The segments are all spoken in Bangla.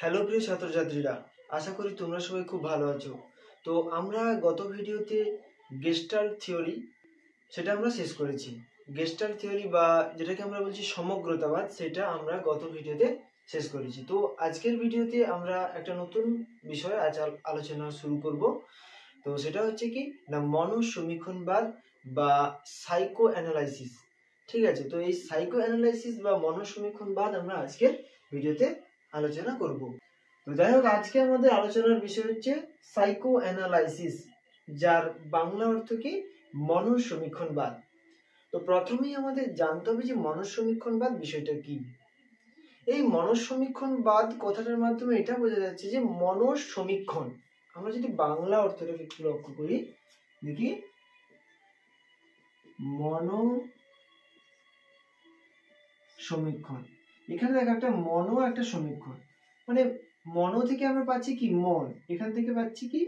হ্যালো প্রিয় ছাত্রছাত্রীরা, আশা করি তোমরা সবাই খুব ভালো আছো। তো আমরা গত ভিডিওতে গেস্টাল্ট থিওরি সেটা আমরা শেষ করেছি। গেস্টাল্ট থিওরি বা যেটাকে আমরা বলছি সমগ্রতাবাদ, সেটা আমরা গত ভিডিওতে শেষ করেছি। তো আজকের ভিডিওতে আমরা একটা নতুন বিষয় আজ আলোচনা শুরু করব। তো সেটা হচ্ছে কি না, মনোসমীক্ষণবাদ বা সাইকো অ্যানালাইসিস। ঠিক আছে, তো এই সাইকো অ্যানালাইসিস বা মনোসমীক্ষণবাদ আমরা আজকের ভিডিওতে আলোচনা করব। তো যাই হোক, আজকে আমাদের আলোচনার বিষয় হচ্ছে সাইকো অ্যানালাইসিস, যার বাংলা অর্থ কি মনোসমীক্ষণবাদ। তো প্রথমেই আমাদের জানতে হবে যে মনোসমীক্ষণবাদ বিষয়টা কি। এই মনোসমীক্ষণবাদ কথাটার মাধ্যমে এটা বোঝা যাচ্ছে যে মনোসমীক্ষণ, আমরা যদি বাংলা অর্থটাকে একটু লক্ষ্য করি, দেখি মনোসমীক্ষণ, এখানে দেখো একটা মনো একটা সমীক্ষণ, মানে মনো থেকে আমরা পাচ্ছি কি মন, এখান থেকে পাচ্ছি কি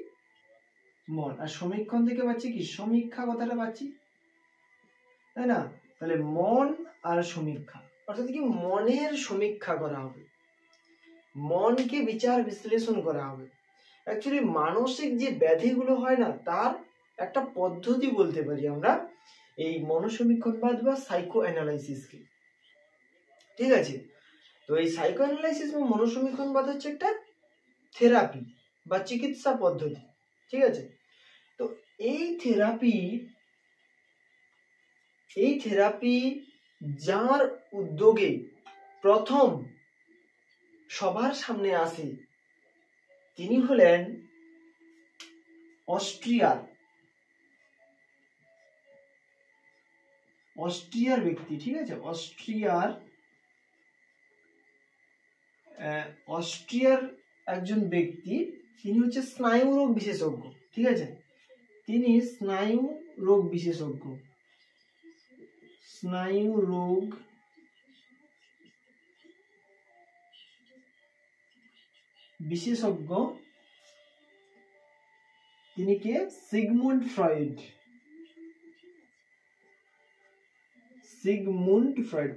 মন, আর সমীক্ষণ থেকে পাচ্ছি কি সমীক্ষা, কথাটা পাচ্ছি, তাই না? তাহলে মন আর সমীক্ষা, অর্থাৎ কি মনের সমীক্ষা করা হবে, মনকে বিচার বিশ্লেষণ করা হবে। অ্যাকচুয়ালি মানসিক যে ব্যাধিগুলো হয় না, তার একটা পদ্ধতি বলতে পারি আমরা এই মনোসমীক্ষণবাদ বা সাইকো অ্যানালাইসিসকে। ঠিক আছে, তো এই সাইকো অ্যানালাইসিস বা মনোসমীক্ষণবাদ হচ্ছে একটা থেরাপি বা চিকিৎসা পদ্ধতি। ঠিক আছে, তো এই থেরাপি যার উদ্যোগে প্রথম সবার সামনে আসে, তিনি হলেন অস্ট্রিয়ার ব্যক্তি। ঠিক আছে, অস্ট্রিয়ার একজন ব্যক্তি, তিনি হচ্ছে স্নায়ু রোগ বিশেষজ্ঞ। ঠিক আছে, তিনি স্নায়ু রোগ বিশেষজ্ঞ, তিনি কে? Sigmund Freud.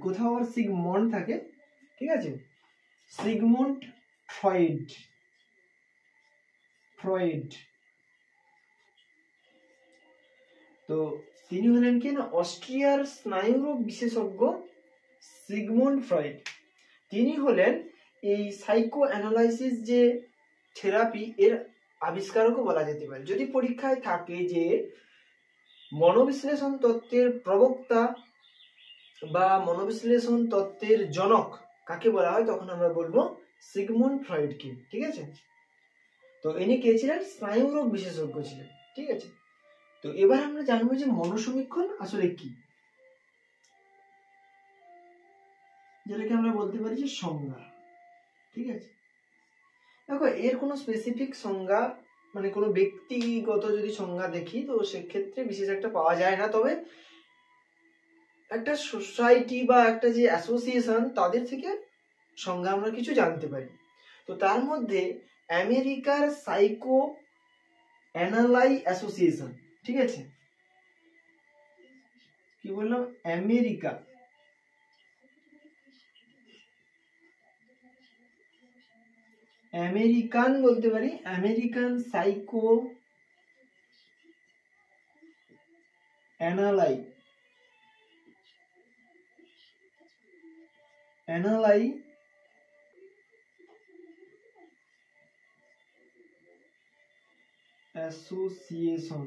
কোথাও আর সিগমন্ড থাকে, ঠিক আছে, সিগমুন্ড ফ্রয়েড। তো তিনি হলেন কি না অস্ট্রিয়ার স্নায়ুরোগ বিশেষজ্ঞ সিগমুন্ড ফ্রয়েড। তিনি হলেন এই সাইকো অ্যানালাইসিস যে থেরাপি, এর আবিষ্কারকও বলা যেতে পারে। যদি পরীক্ষায় থাকে যে মনোবিশ্লেষণ তত্ত্বের প্রবক্তা বা মনোবিশ্লেষণ তত্ত্বের জনক কাকে বলা হয়, তখন আমরা বলবো সিগমুন্ড ফ্রয়েডকে। ঠিক আছে, তো ইনি কে ছিলেন? স্নায়ুরোগ বিশেষজ্ঞ ছিলেন। ঠিক আছে, তো এবার আমরা জানবো যে মনোসমীক্ষণ আসলে কি, যেটাকে আমরা বলতে পারি যে সংজ্ঞা। ঠিক আছে, দেখো এর কোনো স্পেসিফিক সংজ্ঞা, মানে কোনো ব্যক্তিগত যদি সংজ্ঞা দেখি, তো সেক্ষেত্রে বিশেষ একটা পাওয়া যায় না। তবে একটা সোসাইটি বা একটা যে অ্যাসোসিয়েশন, তাদের থেকে সংজ্ঞা আমরা কিছু জানতে পারি। তো তার মধ্যে আমেরিকার সাইকো অ্যানালাই অ্যাসোসিয়েশন, ঠিক আছে, কি বললাম, আমেরিকান বলতে পারি, আমেরিকান সাইকো অ্যানালাই অ্যাসোসিয়েশন।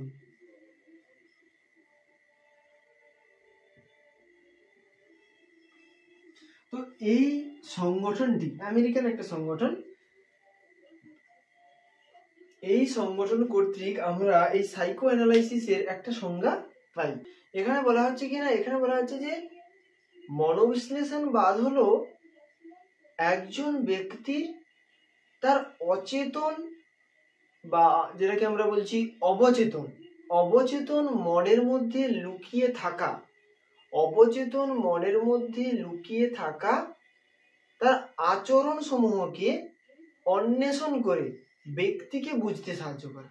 তো এই সংগঠনটি আমেরিকান একটা সংগঠন, এই সংগঠন কর্তৃক আমরা এই সাইকো অ্যানালাইসিসের একটা সংজ্ঞা পাই। এখানে বলা হচ্ছে কি না, এখানে বলা হচ্ছে যে মনোবিশ্লেষণবাদ হলো একজন ব্যক্তির তার অচেতন বা যেটাকে আমরা বলছি অবচেতন মনের মধ্যে লুকিয়ে থাকা তার আচরণ সমূহকে অন্বেষণ করে ব্যক্তিকে বুঝতে সাহায্য করা।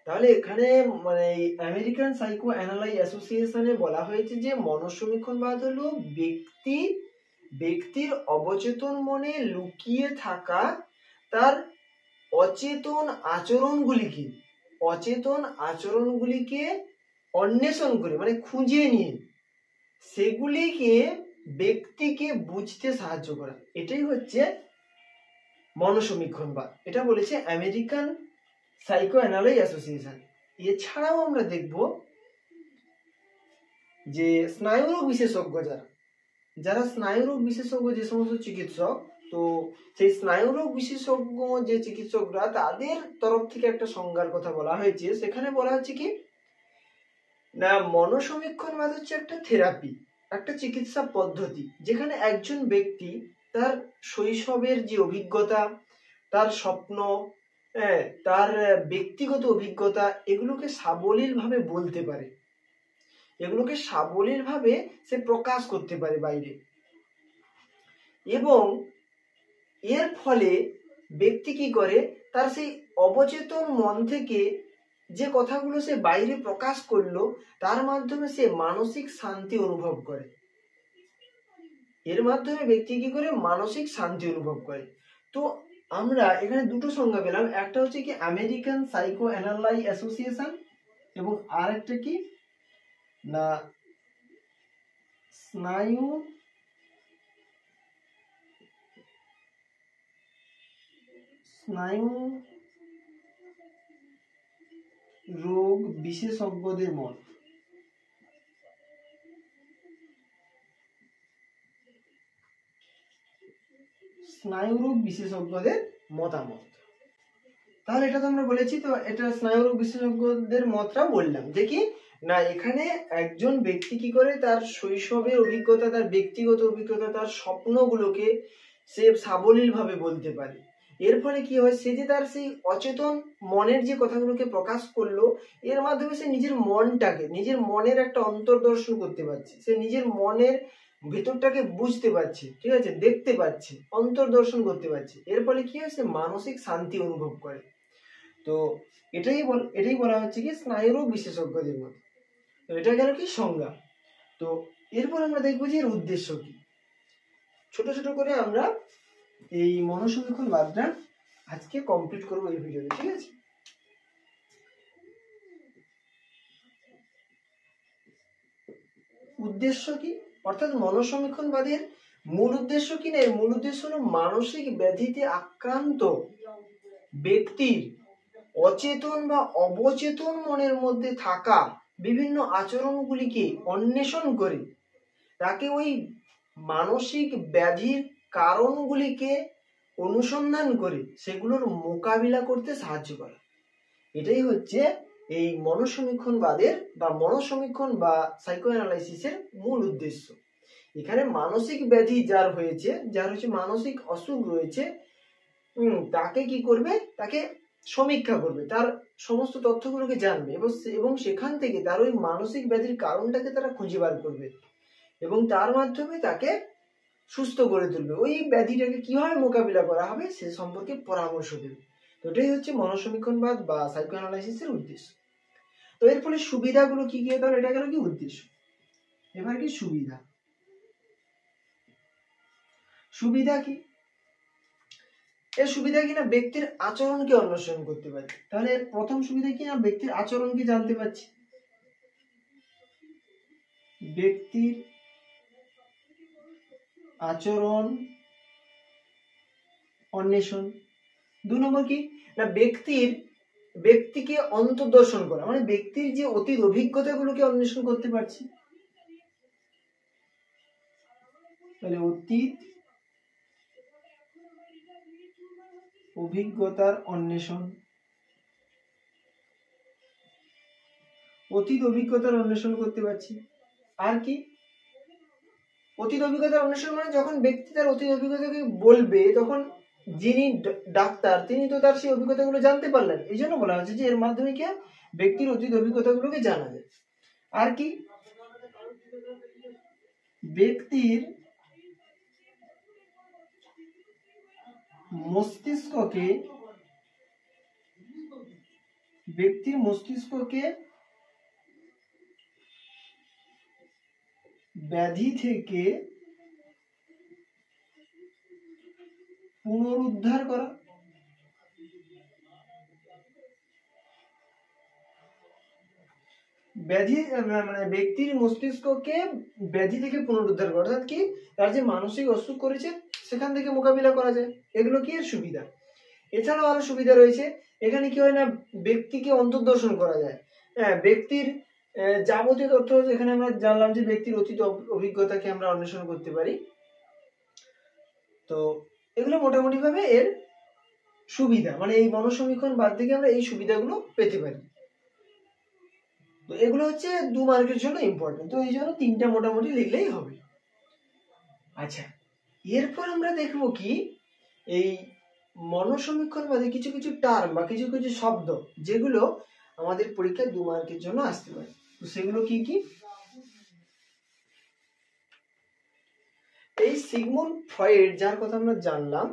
তাহলে এখানে মানে আমেরিকান সাইকো অ্যানালাই অ্যাসোসিয়েশনে বলা হয়েছে যে মনোসমীক্ষণবাদ হলো ব্যক্তি ব্যক্তির অবচেতন মনে লুকিয়ে থাকা তার অচেতন আচরণগুলিকে অন্বেষণ করে মানে খুঁজে নিয়ে সেগুলিকে ব্যক্তিকে বুঝতে সাহায্য করা, এটাই হচ্ছে মনসমীক্ষণবাদ। এটা বলেছে আমেরিকান সাইকো অ্যানালাইজ অ্যাসোসিয়েশন। এছাড়াও আমরা দেখব যে স্নায়ুরোগ বিশেষজ্ঞ যারা স্নায়ুরোগ বিশেষজ্ঞ, যে সমস্ত চিকিৎসক, তো সেই স্নায়ুরোগ বিশেষজ্ঞ যে চিকিৎসকরা তাদের তরফ থেকে একটা সংজ্ঞার কথা বলা হয়েছে। সেখানে বলা হচ্ছে কি না, মনসমীক্ষণবাদ হচ্ছে একটা থেরাপি, একটা চিকিৎসা পদ্ধতি যেখানে একজন ব্যক্তি তার শৈশবের যে অভিজ্ঞতা, তার স্বপ্ন, তার ব্যক্তিগত অভিজ্ঞতা এগুলোকে সাবলীলভাবে বলতে পারে, এগুলোকে সাবলীলভাবে সে প্রকাশ করতে পারে বাইরে, এবং এর ফলে ব্যক্তি কি করে তার সেই অবচেতন মন থেকে যে কথাগুলো সে বাইরে প্রকাশ করলো তার মাধ্যমে সে মানসিক শান্তি অনুভব করে। এর মাধ্যমে ব্যক্তি কি করে মানসিক শান্তি অনুভব করে। তো আমরা এখানে দুটো সংজ্ঞা পেলাম, একটা হচ্ছে কি আমেরিকান সাইকো অ্যানালাইজ অ্যাসোসিয়েশন এবং আর একটা কি না স্নায়ু রোগ বিশেষজ্ঞদের মত। স্নায়ুরোগ বিশেষজ্ঞদের মতামত। তাহলে এটা তো আমরা বলেছি, তো এটা স্নায়ুরোগ বিশেষজ্ঞদের মতটাও বললাম। দেখি না এখানে একজন ব্যক্তি কি করে তার শৈশবের অভিজ্ঞতা, তার ব্যক্তিগত অভিজ্ঞতা, তার স্বপ্নগুলোকে সে সাবলীলভাবে বলতে পারে। এর ফলে কি হয়, সে যে তার সেই অচেতন মনের যে কথাগুলোকে প্রকাশ করলো এর মাধ্যমে সে নিজের মনটাকে, নিজের মনের একটা অন্তর্দর্শন করতে পারছে, সে নিজের মনের ভেতরটাকে বুঝতে পারছে, ঠিক আছে, দেখতে পাচ্ছে, অন্তর্দর্শন করতে পারছে। এর ফলে কি হয়, সে মানসিক শান্তি অনুভব করে। তো এটাই বলা হচ্ছে কি স্নায়ুরোগ বিশেষজ্ঞদের মধ্যে। তো এটা গেল কি সংজ্ঞা। তো এরপর আমরা দেখবো যে এর উদ্দেশ্য কি। ছোট ছোট করে আমরা এই মনসমীক্ষণবাদটা আজকে কমপ্লিট করবো এই ভিডিওতে, ঠিক আছে। উদ্দেশ্য কি, অর্থাৎ মনসমীক্ষণবাদের মূল উদ্দেশ্য কি না, এর মূল উদ্দেশ্য হলো মানসিক ব্যাধিতে আক্রান্ত ব্যক্তির অচেতন বা অবচেতন মনের মধ্যে থাকা বিভিন্ন আচরণগুলিকে অন্বেষণ করে তাকে ওই মানসিক ব্যাধির কারণগুলিকে অনুসন্ধান করে সেগুলোর মোকাবিলা করতে সাহায্য করে। এটাই হচ্ছে এই মনসমীক্ষণবাদের বা মনসমীক্ষণ বা সাইকো অ্যানালাইসিসের মূল উদ্দেশ্য। এখানে মানসিক ব্যাধি যার হচ্ছে মানসিক অসুখ রয়েছে, তাকে কি করবে, তাকে সমীক্ষা করবে, তার সমস্ত তথ্যগুলোকে জানবে এবং সেখান থেকে তার ওই মানসিক ব্যাধির কারণটাকে তারা খুঁজে বার করবে এবং তার মাধ্যমে তাকে সুস্থ করে তুলবে, ওই ব্যাধিটাকে কিভাবে মোকাবিলা করা হবে সে সম্পর্কে পরামর্শ দেবে। তো এটাই হচ্ছে মনসমীক্ষণবাদ বা সাইকো অ্যানালাইসিসের উদ্দেশ্য। তো এর ফলে সুবিধাগুলো কি কি, তাহলে এটা গেল কি উদ্দেশ্য। এবার কি সুবিধা কি, এর সুবিধা কি না ব্যক্তির আচরণকে অন্বেষণ করতে পারি। তাহলে এর প্রথম সুবিধা কি না ব্যক্তির আচরণকে জানতে পারছি, ব্যক্তির আচরণ অন্বেষণ। 2 নম্বর কি না ব্যক্তিকে অন্তর্দর্শন করা, মানে ব্যক্তির যে অতীত অভিজ্ঞতাগুলোকে অন্বেষণ করতে পারছি। তাহলে অতীত অভিজ্ঞতার অন্বেষণ, করতে পারছি। আর কি অতীত অভিজ্ঞতার অন্বেষণ মানে যখন ব্যক্তি তার অতীত অভিজ্ঞতাকে বলবে তখন যিনি ডাক্তার তিনি তো তার সেই অভিজ্ঞতাগুলো জানতে পারলেন, এই জন্য বলা হচ্ছে যে এর মাধ্যমে কি ব্যক্তির অতীত অভিজ্ঞতাগুলোকে জানা যায়। আর কি ব্যক্তির মস্তিষ্ককে ব্যাধি থেকে পুনরুদ্ধার করা, ব্যাধি মানে ব্যক্তির মস্তিষ্ককে ব্যাধি থেকে পুনরুদ্ধার করা, অর্থাৎ কি তার যে মানসিক অসুখ করেছে সেখান থেকে মোকাবিলা করা যায়, এগুলো কি এর সুবিধা। এছাড়াও আরো সুবিধা রয়েছে, এখানে কি হয় না ব্যক্তিকে অন্তর্দর্শন করা যায়, হ্যাঁ ব্যক্তির যাবতীয় তথ্য এখানে আমরা জানলাম যে ব্যক্তির অতীত অভিজ্ঞতাকে আমরা অন্বেষণ করতে পারি। তো এগুলো মোটামুটি ভাবে এর সুবিধা, মানে এই মনসমীক্ষণ বাদ থেকে আমরা এই সুবিধাগুলো পেতে পারি। তো এগুলো হচ্ছে 2 মার্কের জন্য ইম্পর্টেন্ট, তো এই জন্য 3টা মোটামুটি লিখলেই হবে। আচ্ছা, এরপর আমরা দেখব কি এই মনসমীক্ষণ বাদে কিছু কিছু টার্ম বা কিছু কিছু শব্দ যেগুলো আমাদের পরীক্ষায় 2 মার্কের জন্য আসতে পারে। তো সেগুলো কি কি? এই সিগমুন্ড ফ্রয়েড যার কথা আমরা জানলাম,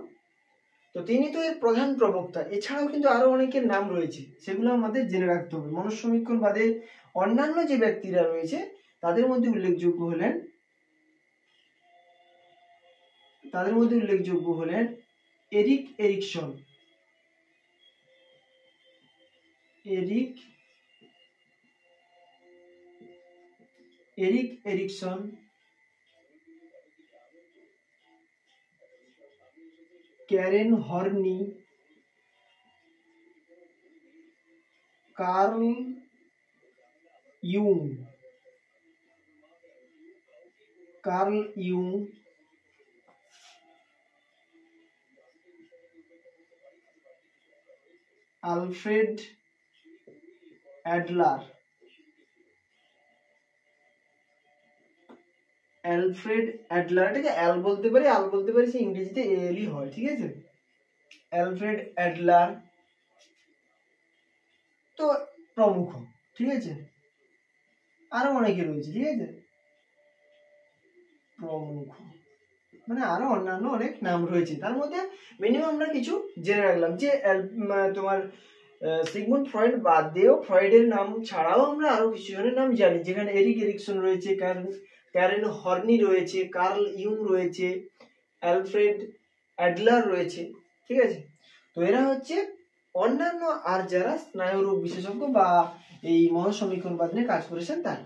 তো তিনি তো এর প্রধান প্রবক্তা, এছাড়াও কিন্তু আরো অনেকের নাম রয়েছে, সেগুলো আমাদের জেনে রাখতে হবে। মনসমীক্ষণ বাদে অন্যান্য যে ব্যক্তিরা রয়েছে তাদের মধ্যে উল্লেখযোগ্য হলেন Erik Erikson, Karen Horney, Carl ইউং, আলফ্রেড অ্যাডলার, এটাকে অ্যাল বলতে পারি, সে ইংরেজিতে এলই হয়, ঠিক আছে। অ্যালফ্রেড অ্যাডলার তো প্রমুখ, ঠিক আছে। আরো অনেকে রয়েছে, ঠিক আছে, প্রমুখ মানে আরো অন্যান্য অনেক নাম রয়েছে, তার মধ্যে মিনিমাম আমরা কিছু জেনে রাখলাম যে তোমার সিগমুন্ড ফ্রয়েড বাদ দিয়েও ফ্রয়েডের নাম ছাড়াও আমরা আরো কিছু জনের নাম জানি, যেখানে এরিক এরিকসন রয়েছে, ক্যারেন হর্নি রয়েছে, কার্ল ইউং রয়েছে, অ্যালফ্রেড অ্যাডলার রয়েছে, ঠিক আছে। তো এরা হচ্ছে অন্যান্য আর যারা স্নায়ুরোগ বিশেষজ্ঞ বা এই মনসমীক্ষণবাদ নিয়ে কাজ করেছেন তারা।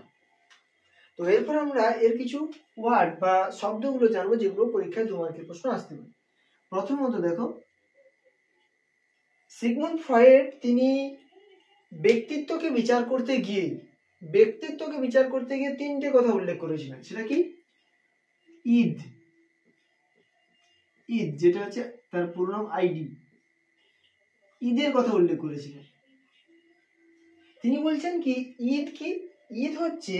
তো এরপর আমরা এর কিছু ওয়ার্ড বা শব্দগুলো জানবো যেগুলো পরীক্ষায় 2 মার্কের প্রশ্ন আসতে পারে। প্রথমত দেখো, সিগমুন্ড ফ্রয়েড তিনি ব্যক্তিত্বকে বিচার করতে গিয়ে 3টে কথা উল্লেখ করেছিলেন। সেটা কি? ঈদ, যেটা হচ্ছে তার পুরো নাম আইডি, ঈদের কথা উল্লেখ করেছিলেন। তিনি বলছেন কি ঈদ হচ্ছে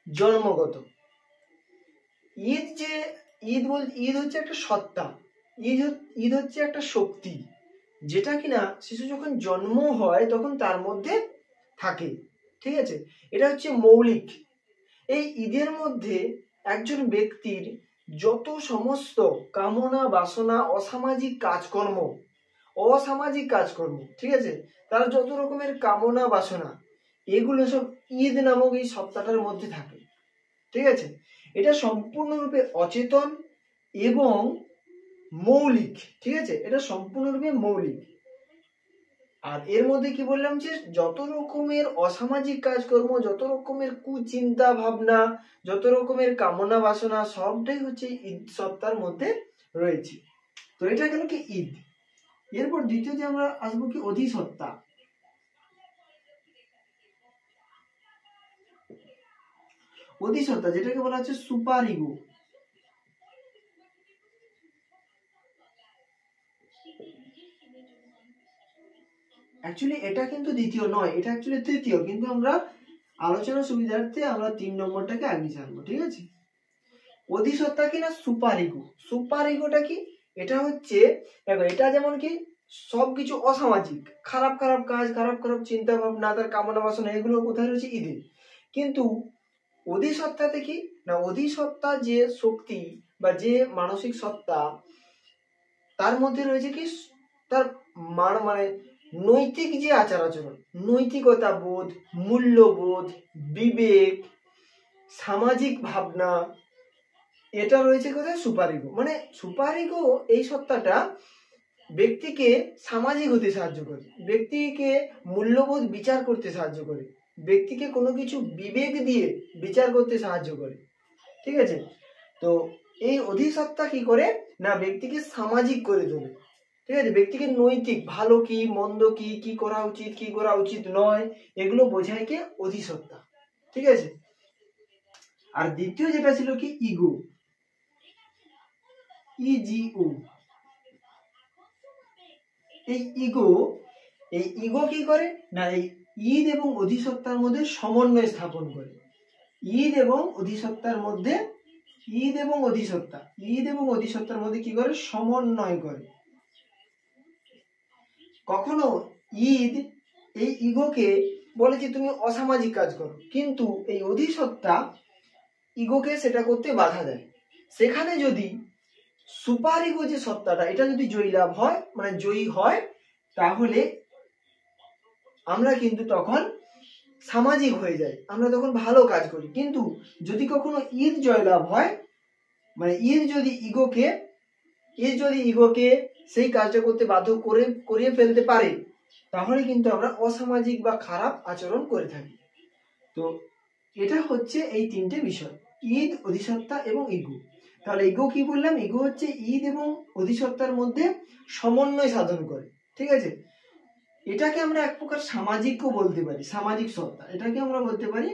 জন্মগত, ঈদ হচ্ছে একটা সত্তা, ঈদ হচ্ছে একটা শক্তি, যেটা কিনা শিশু যখন জন্ম হয় তখন তার মধ্যে থাকে, ঠিক আছে। এটা হচ্ছে মৌলিক। এই ঈদের মধ্যে একজন ব্যক্তির যত সমস্ত কামনা বাসনা, অসামাজিক কাজকর্ম, ঠিক আছে, তার যত রকমের কামনা বাসনা, এগুলো সব ঈদ নামক এই সত্তাটার মধ্যে থাকে, ঠিক আছে। এটা সম্পূর্ণরূপে অচেতন এবং মৌলিক, ঠিক আছে, এটা সম্পূর্ণরূপে মৌলিক। আর এর মধ্যে কি বললাম যে যত রকমের অসামাজিক কাজকর্ম, যত রকমের কুচিন্তা ভাবনা, যত রকমের কামনা বাসনা, সবটাই হচ্ছে ঈদ সত্তার মধ্যে রয়েছে। তো এটা গেল কি ঈদ। এরপর দ্বিতীয়তে আমরা আসবো কি অধিসত্তা। অধিসত্তা যেটাকে বলা হচ্ছে সুপার ইগো। অ্যাকচুয়ালি এটা কিন্তু দ্বিতীয় নয়, এটা অ্যাকচুয়ালি তৃতীয়, কিন্তু আমরা আলোচনার সুবিধার্থে আমরা 3 নম্বরটাকে আগে জানবো, ঠিক আছে। অধিসত্তা কি না সুপার ইগো। সুপার ইগোটা কি? এটা হচ্ছে দেখো, এটা যেমন কি সবকিছু অসামাজিক, খারাপ কাজ, খারাপ চিন্তা ভাবনা, তার কামনা বাসনা, এগুলো কোথায় রয়েছে? ঈদে। কিন্তু অধিসত্তাতে কি না, অধিসত্তা যে শক্তি বা যে মানসিক সত্তা, তার মধ্যে রয়েছে কি তার মানে নৈতিক যে আচার আচরণ, নৈতিকতা বোধ, মূল্যবোধ, বিবেক, সামাজিক ভাবনা, এটা রয়েছে কোথায়? Super ego. মানে সুপার ইগো এই সত্তাটা ব্যক্তিকে সামাজিক হতে সাহায্য করে, ব্যক্তিকে মূল্যবোধ বিচার করতে সাহায্য করে, ব্যক্তিকে কোনো কিছু বিবেক দিয়ে বিচার করতে সাহায্য করে। ঠিক আছে, তো এই অধিসত্তা কি করে না ব্যক্তিকে সামাজিক করে তোলে। ঠিক আছে, ব্যক্তিকে নৈতিক, ভালো কি মন্দ কি, কি করা উচিত কি করা উচিত নয়, এগুলো বোঝায় কে? অধিসত্তা। ঠিক আছে, আর দ্বিতীয় যেটা ছিল কি? ইগো, ইজিও। এই ইগো কি করে না এই ঈদ এবং অধিসত্তার মধ্যে সমন্বয় স্থাপন করে। ঈদ এবং অধিসত্তার মধ্যে ঈদ এবং অধিসত্তার মধ্যে কি করে? সমন্বয় করে। কখনো ঈদ এই ইগোকে বলে যে তুমি অসামাজিক কাজ করো, কিন্তু এই অধিসত্তা ইগোকে সেটা করতে বাধা দেয়। সেখানে যদি সুপার ইগো যে সত্তাটা, এটা যদি জয়লাভ হয়, মানে জয়ী হয়, তাহলে আমরা কিন্তু তখন সামাজিক হয়ে যাই, আমরা তখন ভালো কাজ করি। কিন্তু যদি কখনো ঈদ জয়লাভ হয়, মানে ঈদ যদি ইগোকে সেই কাজটা করতে বাধ্য করিয়ে ফেলতে পারে, তাহলে কিন্তু আমরা অসামাজিক বা খারাপ আচরণ করে থাকি। তো এটা হচ্ছে এই তিনটে বিষয়, ঈদ, অধিসত্তা এবং ইগো। তাহলে ইগো কি বললাম? ইগো হচ্ছে ঈদ এবং অধিসত্তার মধ্যে সমন্বয় সাধন করে। ঠিক আছে, এটাকে আমরা এক প্রকার সামাজিকও বলতে পারি, সামাজিক সত্তা, এটাকে আমরা বলতে পারি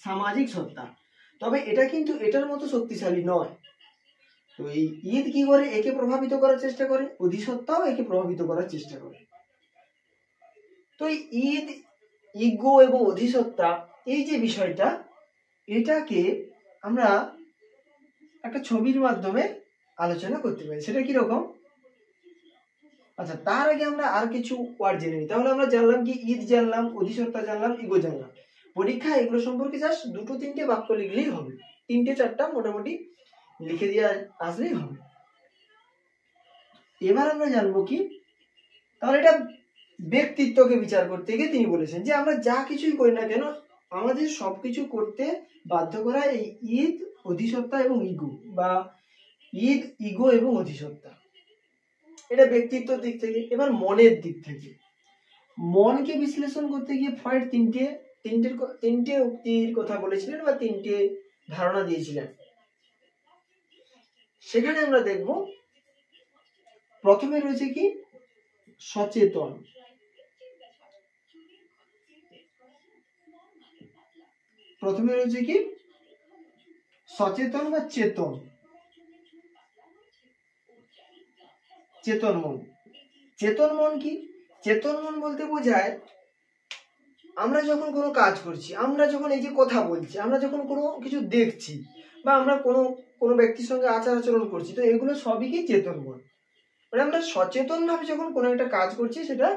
সামাজিক সত্তা। তবে এটা কিন্তু এটার মতো শক্তিশালী নয়। তো এই ঈদ কি করে? একে প্রভাবিত করার চেষ্টা করে, অধিসত্তাও একে প্রভাবিত করার চেষ্টা করে। তো এই ঈদ, ইগো এবং অধিসত্তা, এই যে বিষয়টা, এটাকে আমরা একটা ছবির মাধ্যমে আলোচনা করতে পারি। সেটা কিরকম? আচ্ছা, তার আগে আমরা আর কিছু ওয়ার্ড জেনে নিই। তাহলে আমরা জানলাম কি? ঈদ জানলাম, অধিসত্তা জানলাম, ইগো জানলাম। পরীক্ষা এগুলো সম্পর্কে জাস্ট 2-3টে বাক্য লিখলেই হবে, 3-4টা মোটামুটি লিখে দিয়ে আসলেই হবে। এবার আমরা জানবো কি? তাহলে এটা ব্যক্তিত্বকে বিচার করতে গিয়ে তিনি বলেছেন যে আমরা যা কিছুই করি না কেন, আমাদের সবকিছু করতে বাধ্য করা এই ঈদ, অধিসত্তা এবং ইগো, বা ঈদ, ইগো এবং অধিসত্তা। এটা ব্যক্তিত্বের দিক থেকে। এবার মনের দিক থেকে, মনকে বিশ্লেষণ করতে গিয়ে ফ্রয়েড তিনটে উক্তির কথা বলেছিলেন বা 3টে ধারণা দিয়েছিলেন। সেখানে আমরা দেখব প্রথমে রয়েছে কি? সচেতন। প্রথমে রয়েছে কি? সচেতন বা চেতন, চেতন মন। চেতন মন কি? চেতন মন বলতে বোঝায় আমরা যখন কোনো কাজ করছি, আমরা যখন এই যে কথা বলছি, আমরা যখন কোনো কিছু দেখছি, বা আমরা কোনো ব্যক্তির সঙ্গে আচার আচরণ করছি, তো এগুলো সবই কি? চেতন মন। মানে আমরা সচেতন ভাবে যখন কোনো একটা কাজ করছি, সেটা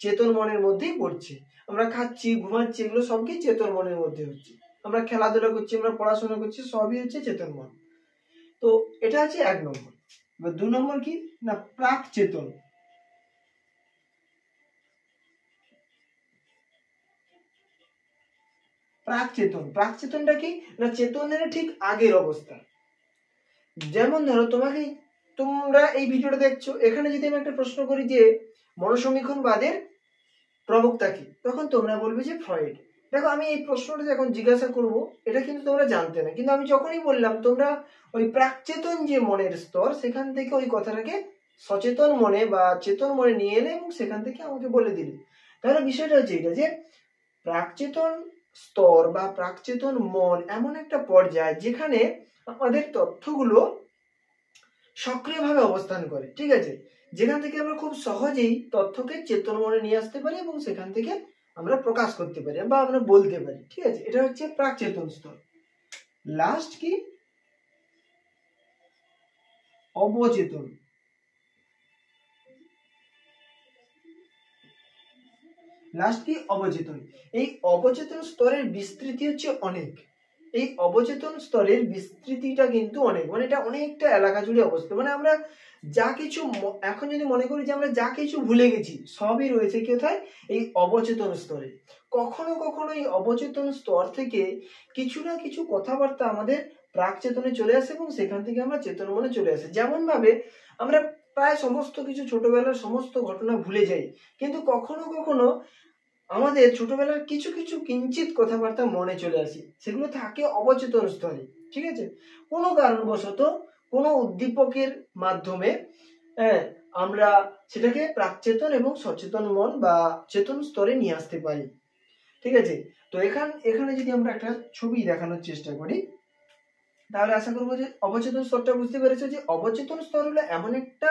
চেতন মনের মধ্যেই পড়ছে। আমরা খাচ্ছি, ঘুমাচ্ছি, এগুলো সব কি? চেতন মনের মধ্যে হচ্ছে। আমরা খেলাধুলা করছি, আমরা পড়াশোনা করছি, সবই হচ্ছে চেতন মন। তো এটা হচ্ছে 1 নম্বর। এবার 2 নম্বর কি না? প্রাক চেতন। প্রাক চেতনটা কি না? চেতনের ঠিক আগের অবস্থা। যেমন ধরো, তোমরা এই ভিডিওটা দেখছো, এখানে যদি আমি একটা প্রশ্ন করি যে মনোসমীক্ষণবাদের প্রবক্তা কি, তখন তোমরা বলবে যে ফ্রয়েড। দেখো, আমি এই প্রশ্নটা যখন জিজ্ঞাসা করব, এটা কিন্তু তোমরা জানতে না, কিন্তু আমি যখনই বললাম, তোমরা ওই প্রাকচেতন যে মনের স্তর, সেখান থেকে ওই কথাটাকে সচেতন মনে বা চেতন মনে নিয়ে এলে এবং সেখান থেকে আমাকে বলে দিলে। তাহলে বিষয়টা হচ্ছে এটা যে প্রাকচেতন স্তর বা প্রাকচেতন মন এমন একটা পর্যায় যেখানে আমাদের তথ্যগুলো সক্রিয়ভাবে অবস্থান করে। ঠিক আছে, যেখান থেকে আমরা খুব সহজেই তথ্যকে চেতন মনে নিয়ে আসতে পারি এবং সেখান থেকে আমরা প্রকাশ করতে পারি বা আমরা বলতে পারি। ঠিক আছে, এটা হচ্ছে প্রাকচেতন স্তর। লাস্ট কি? অবচেতন। লাস্ট কি? অবচেতন। এই অবচেতন স্তরের বিস্তৃতি হচ্ছে অনেক। এই অবচেতন স্তরের বিস্তৃতিটা কিন্তু অনেক, মানে এটা অনেকটা এলাকা জুড়ে অবস্থিত। মানে আমরা যা কিছু এখন যদি মনে করি যে আমরা যা কিছু ভুলে গেছি, সবই রয়েছে কোথায়? এই অবচেতন স্তরে। কখনো কখনো এই অবচেতন স্তর থেকে কিছু না কিছু কথাবার্তা আমাদের প্রাক চেতনে চলে আসে এবং সেখান থেকে আমরা চেতন মনে চলে আসে। যেমন ভাবে আমরা প্রায় সমস্ত কিছু ছোটবেলার সমস্ত ঘটনা ভুলে যাই, কিন্তু কখনো কখনো আমাদের ছোটবেলার কিছু কিছু কিঞ্চিত কথাবার্তা মনে চলে আসে, সেগুলো থাকে অবচেতন স্তরে। ঠিক আছে, কোনো কারণবশত কোনো উদ্দীপকের মাধ্যমে আমরা সেটাকে প্রাকচেতন এবং সচেতন মন বা চেতন স্তরে নিয়ে আসতে পারি। ঠিক আছে, তো এখানে যদি আমরা একটা ছবি দেখানোর চেষ্টা করি, তাহলে আশা করবো যে অবচেতন স্তরটা বুঝতে পেরেছো। যে অবচেতন স্তর হলো এমন একটা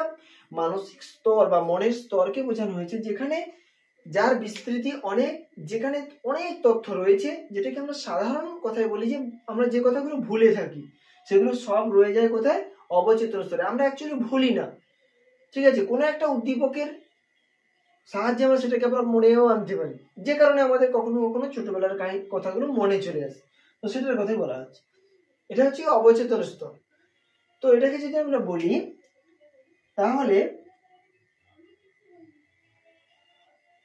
মানসিক স্তর বা মনের স্তরকে বোঝানো হয়েছে যেখানে যার বিস্তৃতি অনেক, যেখানে অনেক তথ্য রয়েছে, যেটাকে আমরা সাধারণ কথায় বলি যে আমরা যে কথাগুলো ভুলে থাকি সেগুলো সব রয়ে যায় কোথায়? অবচেতন স্তরে। আমরা অ্যাকচুয়ালি ভুলি না। ঠিক আছে, কোনো একটা উদ্দীপকের সাহায্যে আমরা সেটাকে আবার মনেও আনতে পারি, যে কারণে আমাদের কখনো কখনো ছোটবেলার কথাগুলো মনে চলে আসে। তো সেটার কথাই বলা হচ্ছে, এটা হচ্ছে অবচেতন স্তর। তো এটাকে যদি আমরা বলি তাহলে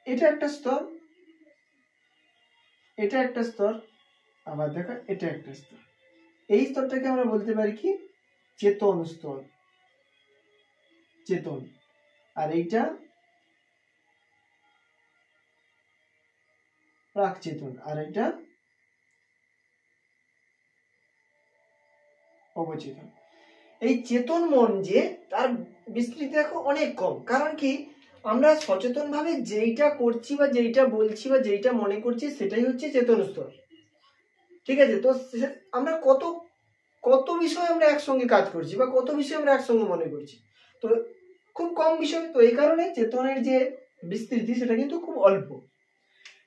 এটা একটা স্তর, এটা একটা স্তর, আবার দেখো এটা একটা স্তর। এই স্তরটাকে আমরা বলতে পারি কি? চেতন স্তর, চেতন। আর এইটা প্রাক চেতন, আর এটা অবচেতন। এই চেতন মন যে তার বিস্তৃতি দেখো অনেক কম। কারণ কি? আমরা সচেতন ভাবে যেইটা করছি বা যেইটা বলছি বা যেইটা মনে করছি সেটাই হচ্ছে চেতন স্তর। ঠিক আছে, তো আমরা কত কত বিষয় আমরা একসঙ্গে কাজ করছি বা কত বিষয় আমরা একসঙ্গে মনে করছি, তো খুব কম বিষয়। তো এই কারণে চেতনের যে বিস্তৃতি সেটা কিন্তু খুব অল্প।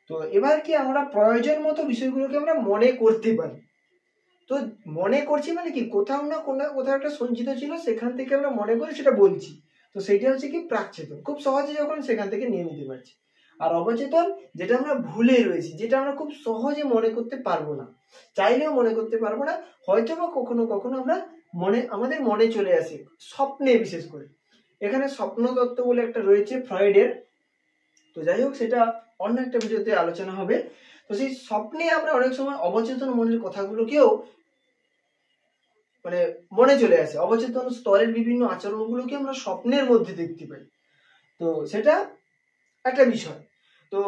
তো এবার কি আমরা প্রয়োজন মতো বিষয়গুলোকে আমরা মনে করতে পারি। তো মনে করছি মানে কি, কোথাও না কোথাও একটা সঞ্চিত ছিল, সেখান থেকে আমরা মনে করে সেটা বলছি। তো সেইটা হচ্ছে কি প্রাকচেতন, খুব সহজে যখন সেখান থেকে নিয়ে নিতে পারছি। আর অবচেতন যেটা আমরা ভুলে রয়েছি, যেটা আমরা খুব সহজে মনে করতে পারবো না, চাইলেও মনে করতে পারবো না, হয়তো বা কখনো কখনো আমরা আমাদের মনে চলে আসে স্বপ্নে, বিশেষ করে এখানে স্বপ্ন তত্ত্ব বলে একটা রয়েছে ফ্রয়েডের। তো যাই হোক, সেটা অন্য একটা ভিডিওতে আলোচনা হবে। তো সেই স্বপ্নে আমরা অনেক সময় অবচেতন মনের কথাগুলোকেও মানে মনে চলে আসে, অবচেতন স্তরের বিভিন্ন আচরণগুলোকে আমরা স্বপ্নের মধ্যে দেখতে পাই। তো সেটা একটা বিষয়। তো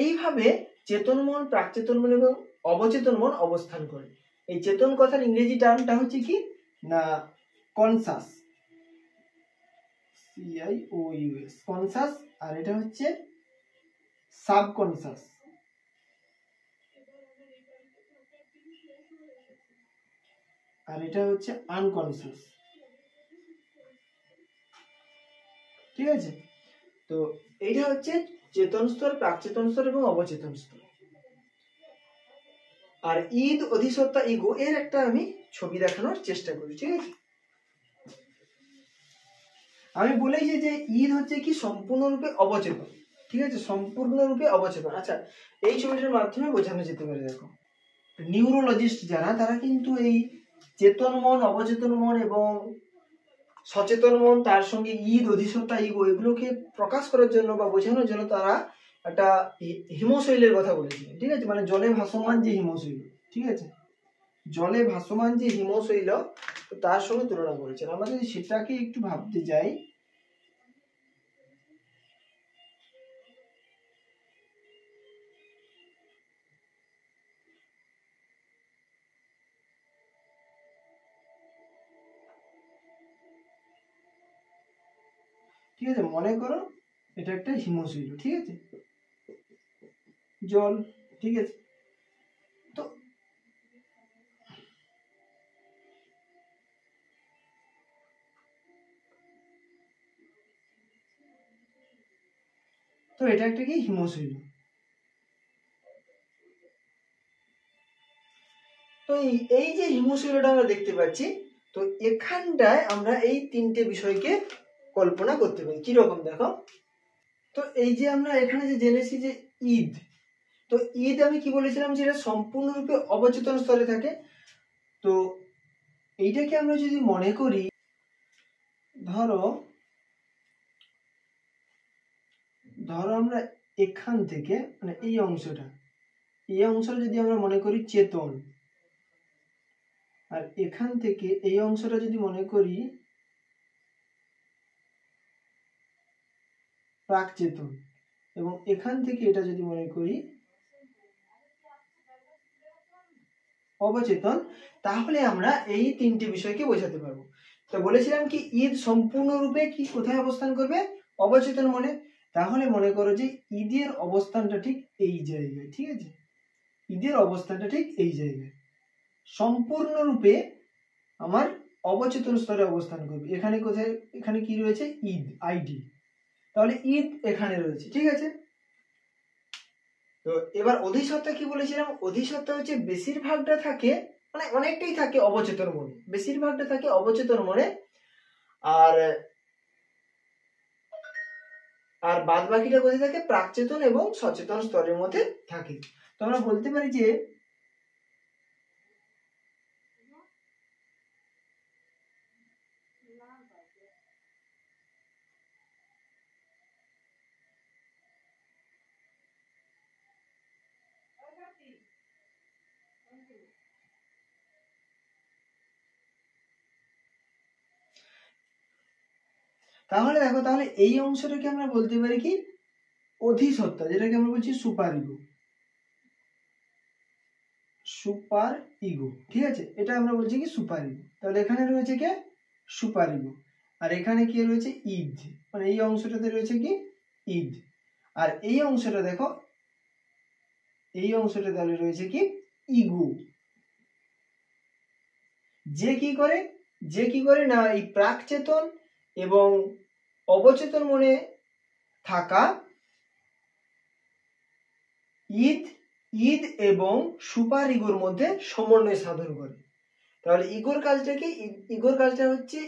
এইভাবে চেতন মন, প্রাকচেতন মন এবং অবচেতন মন অবস্থান করে। এই চেতন কথার ইংরেজি টার্মটা হচ্ছে কি না কনসাস, CIOUS, কনসাস। আর এটা হচ্ছে সাবকনসাস। আর এটা হচ্ছে আনকনসাস। ঠিক আছে, তো এইটা হচ্ছে চেতন স্তর, প্রাকচেতন স্তর এবং অবচেতন স্তর। আর ঈদ, অধিসত্তা, ইগো এর একটা আমি ছবি দেখানোর চেষ্টা করি। ঠিক আছে, আমি বলেছি যে ঈদ হচ্ছে কি সম্পূর্ণরূপে অবচেতন। ঠিক আছে, সম্পূর্ণরূপে অবচেতন। আচ্ছা, এই ছবিটার মাধ্যমে বোঝানো যেতে পারে। দেখো, নিউরোলজিস্ট যারা, তারা কিন্তু এই চেতন মন, অবচেতন মন এবং সচেতন মন, তার সঙ্গে ঈদ, অধিসত্তা, ইগো এগুলোকে প্রকাশ করার জন্য বা বোঝানোর জন্য তারা একটা হিমশৈলের কথা বলেছিলেন। ঠিক আছে, মানে জলে ভাসমান যে হিমশৈল, ঠিক আছে, জলে ভাসমান যে হিমশৈল, তার সঙ্গে তুলনা করেছেন। আমরা যদি সেটাকে একটু ভাবতে যাই, ঠিক আছে, মনে করো এটা একটা হিমশৈল, ঠিক আছে, জল, ঠিক আছে। তো তো এটা একটা কি হিমশৈল। তো এই যে হিমশৈলটা আমরা দেখতে পাচ্ছি, তো এখানটায় আমরা এই তিনটে বিষয়কে কল্পনা করতে পারি। কিরকম দেখো, তো এই যে আমরা এখানে যে জেনেছি যে ঈদ, তো ঈদ আমি কি বলেছিলাম যে এটা সম্পূর্ণরূপে অবচেতন স্তরে থাকে। তো এইটাকে আমরা যদি মনে করি, ধরো আমরা এখান থেকে মানে এই অংশটা যদি আমরা মনে করি চেতন, আর এখান থেকে এই অংশটা যদি মনে করি প্রাকচেতন, এবং এখান থেকে এটা যদি মনে করি অবচেতন, তাহলে আমরা এই তিনটি বিষয়কে বোঝাতে পারবো। তো বলেছিলাম কি ঈদ সম্পূর্ণরূপে কি কোথায় অবস্থান করবে? অবচেতন মনে। তাহলে মনে করো যে ঈদের অবস্থানটা ঠিক এই জায়গায়, ঠিক আছে? ঈদের অবস্থানটা ঠিক এই জায়গায়, সম্পূর্ণরূপে আমার অবচেতন স্তরে অবস্থান করবে। এখানে কোথায়, এখানে কি রয়েছে? ঈদ আইডি, তাহলে ঈদ এখানে রয়েছে, ঠিক আছে? তো এবার অধিসত্তা কি বলেছিলাম? অধিসত্তা হচ্ছে বেশিরভাগটা থাকে, মানে অনেকটাই থাকে অবচেতন মনে, বেশিরভাগটা থাকে অবচেতন মনে, আর আর বাদ বাকিটা কোথায় থাকে? প্রাকচেতন এবং সচেতন স্তরের মধ্যে থাকে। তো আমরা বলতে পারি যে তাহলে দেখো, তাহলে এই অংশটাকে আমরা বলতে পারি কি? অধিসত্তা, যেটাকে আমরা বলছি সুপার ইগো। সুপার ইগো, ঠিক আছে? এটা আমরা বলছি কি সুপার ইগো। তাহলে এখানে রয়েছে কে? Super ego. আর এখানে কি রয়েছে? ঈদ, মানে এই অংশটাতে রয়েছে কি? ঈদ। আর এই অংশটা দেখো, এই অংশটা তাহলে রয়েছে কি? ইগো। যে কি করে? যে কি করে না, এই প্রাকচেতন এবং অবচেতন মনে থাকা ঈদ এবং সুপার ইগোর মধ্যে সমন্বয় সাধন করে। তাহলে ইগোর কাজটা কি? ইগোর কাজটা হচ্ছে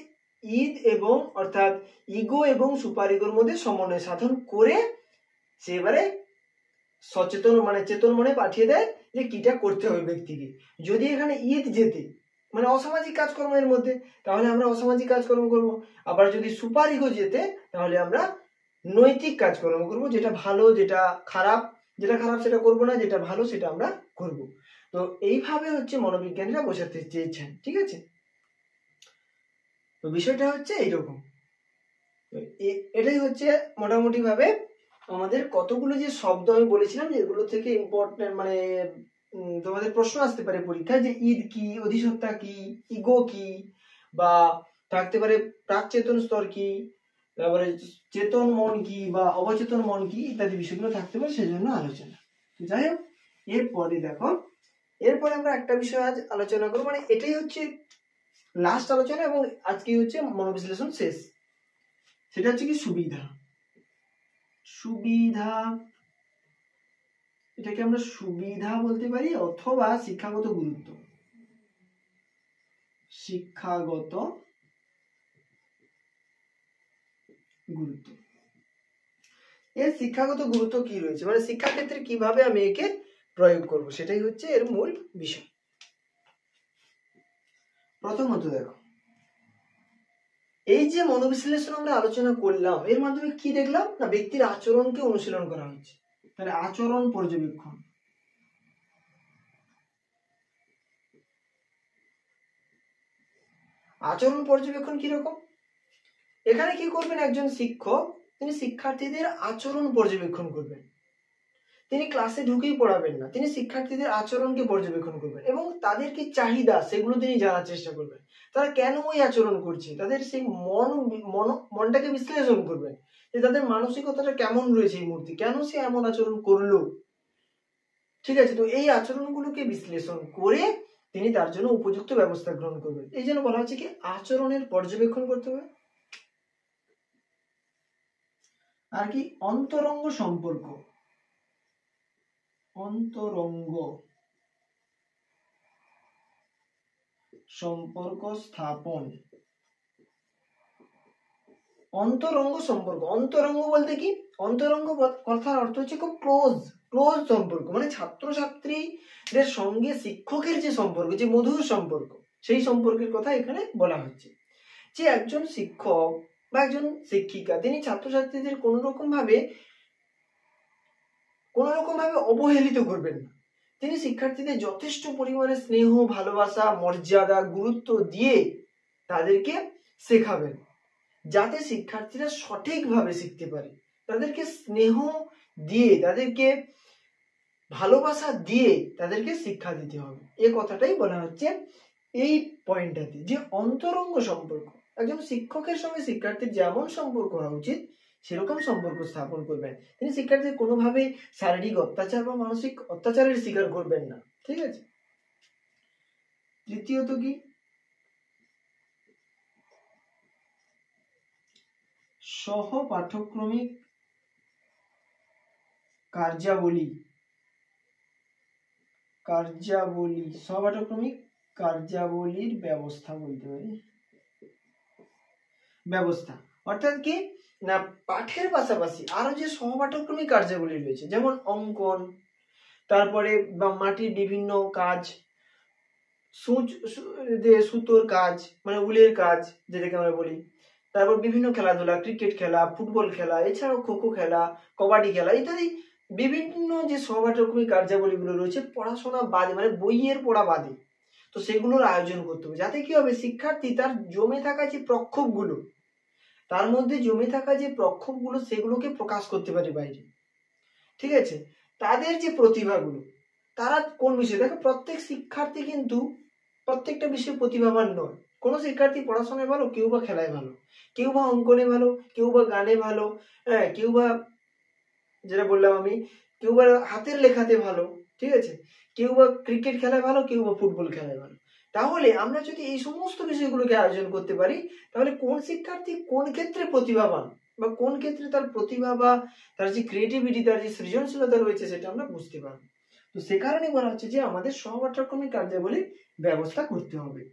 ঈদ এবং অর্থাৎ ইগো এবং সুপার ইগোর মধ্যে সমন্বয় সাধন করে সে এবারে সচেতন মানে চেতন মনে পাঠিয়ে দেয় যে কিটা করতে হবে ব্যক্তিকে। যদি এখানে ঈদ যেতে মানে অসামাজিক কাজকর্মের মধ্যে, তাহলে আমরা অসামাজিক কাজকর্ম করব। আবার যদি সুপার ইগো যেতে, তাহলে আমরা নৈতিক কাজকর্ম করব, যেটা ভালো যেটা খারাপ, যেটা খারাপ সেটা করব না, যেটা ভালো সেটা আমরা করব। তো এইভাবে হচ্ছে মনোবিজ্ঞানীরা বোঝাতে চেয়েছেন, ঠিক আছে? তো বিষয়টা হচ্ছে এইরকম। এটাই হচ্ছে মোটামুটি ভাবে আমাদের কতগুলো যে শব্দ আমি বলেছিলাম, যেগুলো থেকে ইম্পর্টেন্ট মানে তোমাদের প্রশ্ন আসতে পারে পরীক্ষায়, যে ঈদ কি, অধিসত্তা কি, ইগো কি, বা থাকতে পারে প্রাকচেতন স্তর কি, তারপরে চেতন মন কি বা অবচেতন মন কি, ইত্যাদি বিষয়গুলো থাকতে পারে, সেজন্য আলোচনা। যাই হোক, এরপরে দেখো, এরপরে আমরা একটা বিষয় আজ আলোচনা করবো, মানে এটাই হচ্ছে লাস্ট আলোচনা এবং আজকে হচ্ছে মনোবিশ্লেষণ শেষ। সেটা হচ্ছে কি? সুবিধা। সুবিধা, এটাকে আমরা সুবিধা বলতে পারি অথবা শিক্ষাগত গুরুত্ব। শিক্ষাগত গুরুত্ব, এর শিক্ষাগত গুরুত্ব কি রয়েছে, মানে শিক্ষা ক্ষেত্রে কিভাবে আমি একে প্রয়োগ করব, সেটাই হচ্ছে এর মূল বিষয়। প্রথমত দেখো, এই যে মনোবিশ্লেষণ আমরা আলোচনা করলাম, এর মাধ্যমে কি দেখলাম না? ব্যক্তির আচরণকে অনুশীলন করা হচ্ছে। তাহলে আচরণ পর্যবেক্ষণ, আচরণ পর্যবেক্ষণ কিরকম? এখানে কি করবেন? একজন শিক্ষক তিনি শিক্ষার্থীদের আচরণ পর্যবেক্ষণ করবেন। তিনি ক্লাসে ঢুকেই পড়াবেন না, তিনি শিক্ষার্থীদের আচরণকে পর্যবেক্ষণ করবেন এবং তাদের কি চাহিদা সেগুলো তিনি জানার চেষ্টা করবেন। তারা কেন ওই আচরণ করছে, তাদের সেই মনটাকে বিশ্লেষণ করবেন, যে তাদের মানসিকতাটা কেমন রয়েছে এই মুহূর্তে, কেন সে এমন আচরণ করলো, ঠিক আছে? তো এই আচরণগুলোকে বিশ্লেষণ করে তিনি তার জন্য উপযুক্ত ব্যবস্থা গ্রহণ করবেন। এই জন্য বলা হচ্ছে কি আচরণের পর্যবেক্ষণ করতে হবে। আর কি? অন্তরঙ্গ সম্পর্ক, অন্তরঙ্গ সম্পর্ক স্থাপন। অন্তরঙ্গ সম্পর্ক, অন্তরঙ্গ বলতে কি? অন্তরঙ্গ কথার অর্থ হচ্ছে খুব ক্লোজ সম্পর্ক, মানে ছাত্রছাত্রীদের সঙ্গে শিক্ষকের যে সম্পর্ক, যে মধুর সম্পর্ক, সেই সম্পর্কের কথা এখানে বলা হচ্ছে। যে একজন শিক্ষক বা একজন শিক্ষিকা তিনি ছাত্রছাত্রীদের কোন রকম ভাবে অবহেলিত করবেন না, তিনি শিক্ষার্থীদের যথেষ্ট পরিমাণে স্নেহ, ভালোবাসা, মর্যাদা, গুরুত্ব দিয়ে তাদেরকে শেখাবেন, যাতে শিক্ষার্থীরা সঠিকভাবে শিখতে পারে। তাদেরকে স্নেহ দিয়ে, তাদেরকে ভালোবাসা দিয়ে তাদেরকে শিক্ষা দিতে হবে। এ কথাটাই বলা হচ্ছে এই পয়েন্টটাতে, যে অন্তরঙ্গ সম্পর্ক। একজন শিক্ষকের সঙ্গে শিক্ষার্থীর যেমন সম্পর্ক হওয়া উচিত সেরকম সম্পর্ক স্থাপন করবেন। তিনি শিক্ষার্থীর কোনোভাবেই শারীরিক অত্যাচার বা মানসিক অত্যাচারের শিকার করবেন না। ঠিক আছে। তৃতীয়ত কি, সহ পাঠ্যক্রমিক কার্যাবলী, সহপাঠক্রমিক কার্যাবলীর ব্যবস্থা বলতে পারি। ব্যবস্থা অর্থাৎ কি না, পাঠের পাশাপাশি আরো যে সহপাঠক্রমিক কার্যাবলী রয়েছে, যেমন অঙ্কন, তারপরে বা মাটির বিভিন্ন কাজ, সুতোর কাজ মানে উলের কাজ যেটাকে আমরা বলি, তারপর বিভিন্ন খেলাধুলা, ক্রিকেট খেলা, ফুটবল খেলা, এছাড়াও খোখো খেলা, কবাডি খেলা ইত্যাদি বিভিন্ন যে সহপাঠক্রমিক কার্যাবলীগুলো রয়েছে পড়াশোনা বাদে মানে বইয়ের পড়া বাদে, তো সেগুলোর আয়োজন করতে হবে, যাতে কি হবে শিক্ষার্থী তার জমে থাকা যে প্রক্ষোভগুলো, তার মধ্যে জমে থাকা যে প্রক্ষোভগুলো সেগুলোকে প্রকাশ করতে পারে বাইরে। ঠিক আছে। তাদের যে প্রতিভাগুলো, তারা কোন বিষয়ে, দেখো প্রত্যেক শিক্ষার্থী কিন্তু প্রত্যেকটা বিষয়ে প্রতিভাবান নয়। কোনো শিক্ষার্থী পড়াশোনায় ভালো, কেউ বা খেলায় ভালো, কেউ বা অঙ্কনে ভালো, কেউ বা গানে ভালো, হ্যাঁ, কেউ বা যেটা বললাম আমি, কেউ বা হাতের লেখাতে ভালো। ঠিক আছে। কেউ বা ক্রিকেট খেলায় ভালো, কেউ বা ফুটবল খেলায় ভালো। তাহলে আমরা যদি এই সমস্ত বিষয়গুলোকে আয়োজন করতে পারি, তাহলে কোন শিক্ষার্থী কোন ক্ষেত্রে প্রতিভাবান বা কোন ক্ষেত্রে তার প্রতিভা বা তার যে ক্রিয়েটিভিটি, তার যে সৃজনশীলতা রয়েছে সেটা আমরা বুঝতে পারবো। তো সে কারণে বলা হচ্ছে যে আমাদের সহপাঠ্যক্রমিক কার্যাবলীর ব্যবস্থা করতে হবে।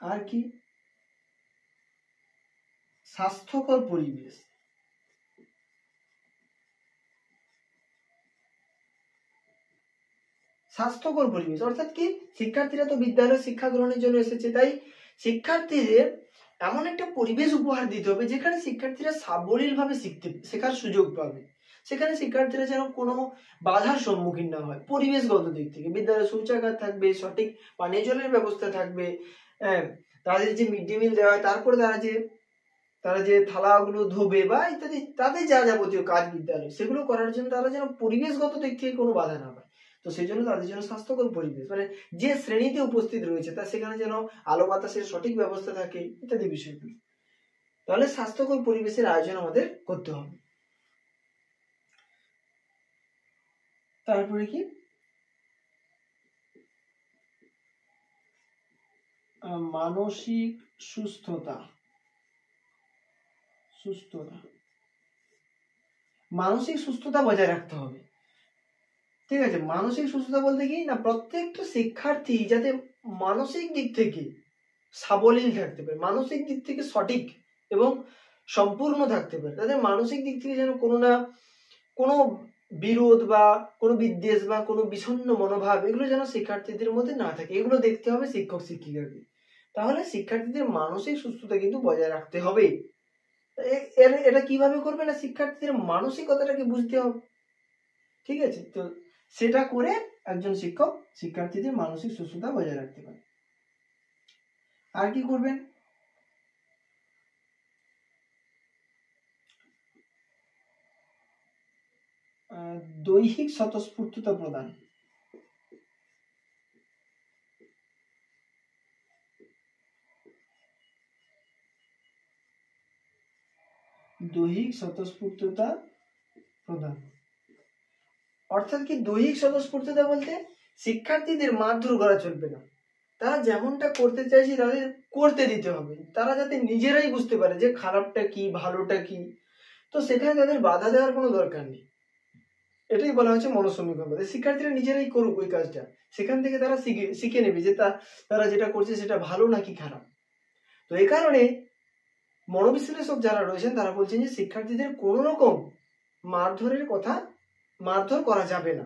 আর কি, স্বাস্থ্যকর পরিবেশ। স্বাস্থ্যকর পরিবেশ অর্থাৎ কি, শিক্ষার্থীরা তো বিদ্যালয়ে শিক্ষা গ্রহণের জন্য এসেছে, তাই শিক্ষার্থীদের এমন একটা পরিবেশ উপহার দিতে হবে যেখানে শিক্ষার্থীরা সাবলীলভাবে শেখার সুযোগ পাবে। সেখানে শিক্ষার্থীরা যেন কোনো বাধার সম্মুখীন না হয়। পরিবেশগত দিক থেকে বিদ্যালয়ে শৌচাগার থাকবে, সঠিক পানীয় জলের ব্যবস্থা থাকবে, হ্যাঁ, তাদের যে মিড ডে মিল দেওয়া হয়, তারপরে তারা যে থালাগুলো ধোবে বা ইত্যাদি, তাদের যা যাবতীয় কাজ বিদ্যালয় সেগুলো করার জন্য তারা যেন পরিবেশগত দিক থেকে কোনো বাধা না পায়। তো সেই জন্য তাদের জন্য স্বাস্থ্যকর পরিবেশ মানে যে শ্রেণীতে উপস্থিত রয়েছে তা সেখানে যেন আলো বাতাসের সঠিক ব্যবস্থা থাকে ইত্যাদি বিষয়গুলো। তাহলে স্বাস্থ্যকর পরিবেশের আয়োজন আমাদের করতে হবে। তারপরে কি, মানসিক সুস্থতা। মানসিক সুস্থতা বজায় রাখতে হবে। ঠিক আছে। মানসিক সুস্থতা বলতে কি না, প্রত্যেকটা শিক্ষার্থী যাতে মানসিক দিক থেকে সাবলীল থাকতে পারে, মানসিক দিক থেকে সঠিক এবং সম্পূর্ণ থাকতে পারে। তাদের মানসিক দিক থেকে যেন কোনো বিরোধ বা কোনো বিদ্বেষ বা কোনো বিষণ্ণ মনোভাব এগুলো যেন শিক্ষার্থীদের মধ্যে না থাকে, এগুলো দেখতে হবে শিক্ষক শিক্ষিকাকে। তাহলে শিক্ষার্থীদের মানসিক সুস্থতা কিন্তু বজায় রাখতে হবে। এটা কিভাবে করবে না, শিক্ষার্থীদের মানসিকতাটাকে বুঝতে হবে। ঠিক আছে। তো সেটা করে একজন শিক্ষক শিক্ষার্থীদের মানসিক সুস্থতা বজায় রাখতে পারে। আর কি করবেন, দৈহিক স্বতঃস্ফূর্ততা প্রদান। দৈহিক স্বতঃস্ফূর্ততা প্রদান অর্থাৎ কি, দৈহিক স্বতঃস্ফূর্ততা বলতে শিক্ষার্থীদের মারধর করা চলবে না। তারা যেমনটা করতে চাইছে তাদের করতে দিতে হবে, তারা যাতে নিজেরাই বুঝতে পারে যে খারাপটা কি ভালোটা কি। তো সেখানে তাদের বাধা দেওয়ার কোনো দরকার নেই। এটাই বলা হচ্ছে মনঃসমীকরণ। শিক্ষার্থীরা নিজেরাই করুক ওই কাজটা, সেখান থেকে তারা শিখে নেবে যে তারা যেটা করছে সেটা ভালো নাকি খারাপ। তো এই কারণে মনোবিশ্লেষক যারা রয়েছেন তারা বলছেন যে শিক্ষার্থীদের কোনো রকম মারধর করা যাবে না।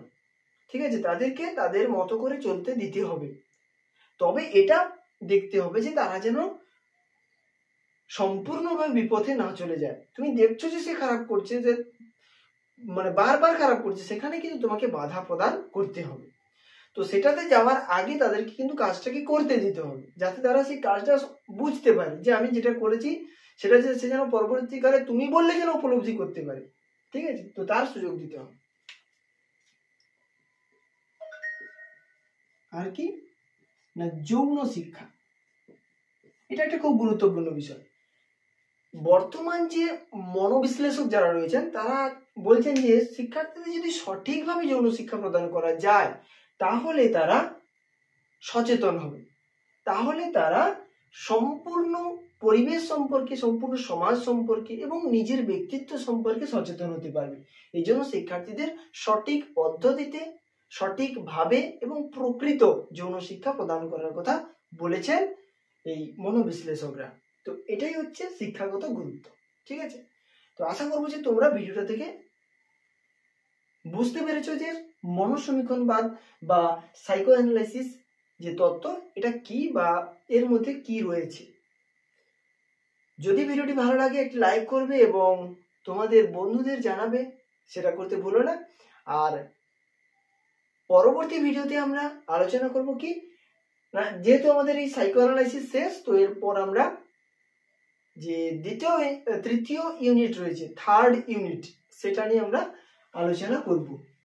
ঠিক আছে। তাদেরকে তাদের মতো করে চলতে দিতে হবে। তবে এটা দেখতে হবে যে তারা যেন সম্পূর্ণভাবে বিপথে না চলে যায়। তুমি দেখছো যে সে খারাপ করছে, যে মানে বারবার খারাপ করছে, সেখানে কিন্তু তোমাকে বাধা প্রদান করতে হবে। তো সেটাতে যাওয়ার আগে তাদেরকে কিন্তু কাজটাকে করতে দিতে হবে, যাতে তারা সেই কাজটা বুঝতে পারে যে আমি যেটা করেছি সেটা যে সে যেন পরবর্তীকালে তুমি বললে যেন উপলব্ধি করতে পারে। ঠিক আছে, তো তার সুযোগ দিতে হবে। আর কি না, যৌন শিক্ষা, এটা একটা খুব গুরুত্বপূর্ণ বিষয়। বর্তমান যে মনোবিশ্লেষক যারা রয়েছেন তারা বলছেন যে শিক্ষার্থীদের যদি সঠিকভাবে যৌন শিক্ষা প্রদান করা যায় তাহলে তারা সচেতন হবে, তাহলে তারা সম্পূর্ণ পরিবেশ সম্পর্কে, সম্পূর্ণ সমাজ সম্পর্কে এবং নিজের ব্যক্তিত্ব সম্পর্কে সচেতন হতে পারবে। এই জন্য শিক্ষার্থীদের সঠিক পদ্ধতিতে, সঠিকভাবে এবং প্রকৃত যৌন শিক্ষা প্রদান করার কথা বলেছেন এই মনোবিশ্লেষকরা। তো এটাই হচ্ছে শিক্ষাগত গুরুত্ব। ঠিক আছে, তো আশা করবো যে তোমরা ভিডিওটা থেকে বুঝতে পেরেছো যে মনোসমীকরণবাদ বা সাইকো অ্যানালাইসিস যে তত্ত্ব, এটা কি বা এর মধ্যে কি রয়েছে। যদি ভিডিওটি ভালো লাগে একটি লাইক করবে এবং তোমাদের বন্ধুদের জানাবে, সেটা করতে ভুলো না। আর পরবর্তী ভিডিওতে আমরা আলোচনা করব কি না, যেহেতু আমাদের এই সাইকো অ্যানালাইসিস শেষ, তো এরপর আমরা যে তৃতীয় ইউনিট রয়েছে, থার্ড ইউনিট, সেটা নিয়ে আমরা আলোচনা করব।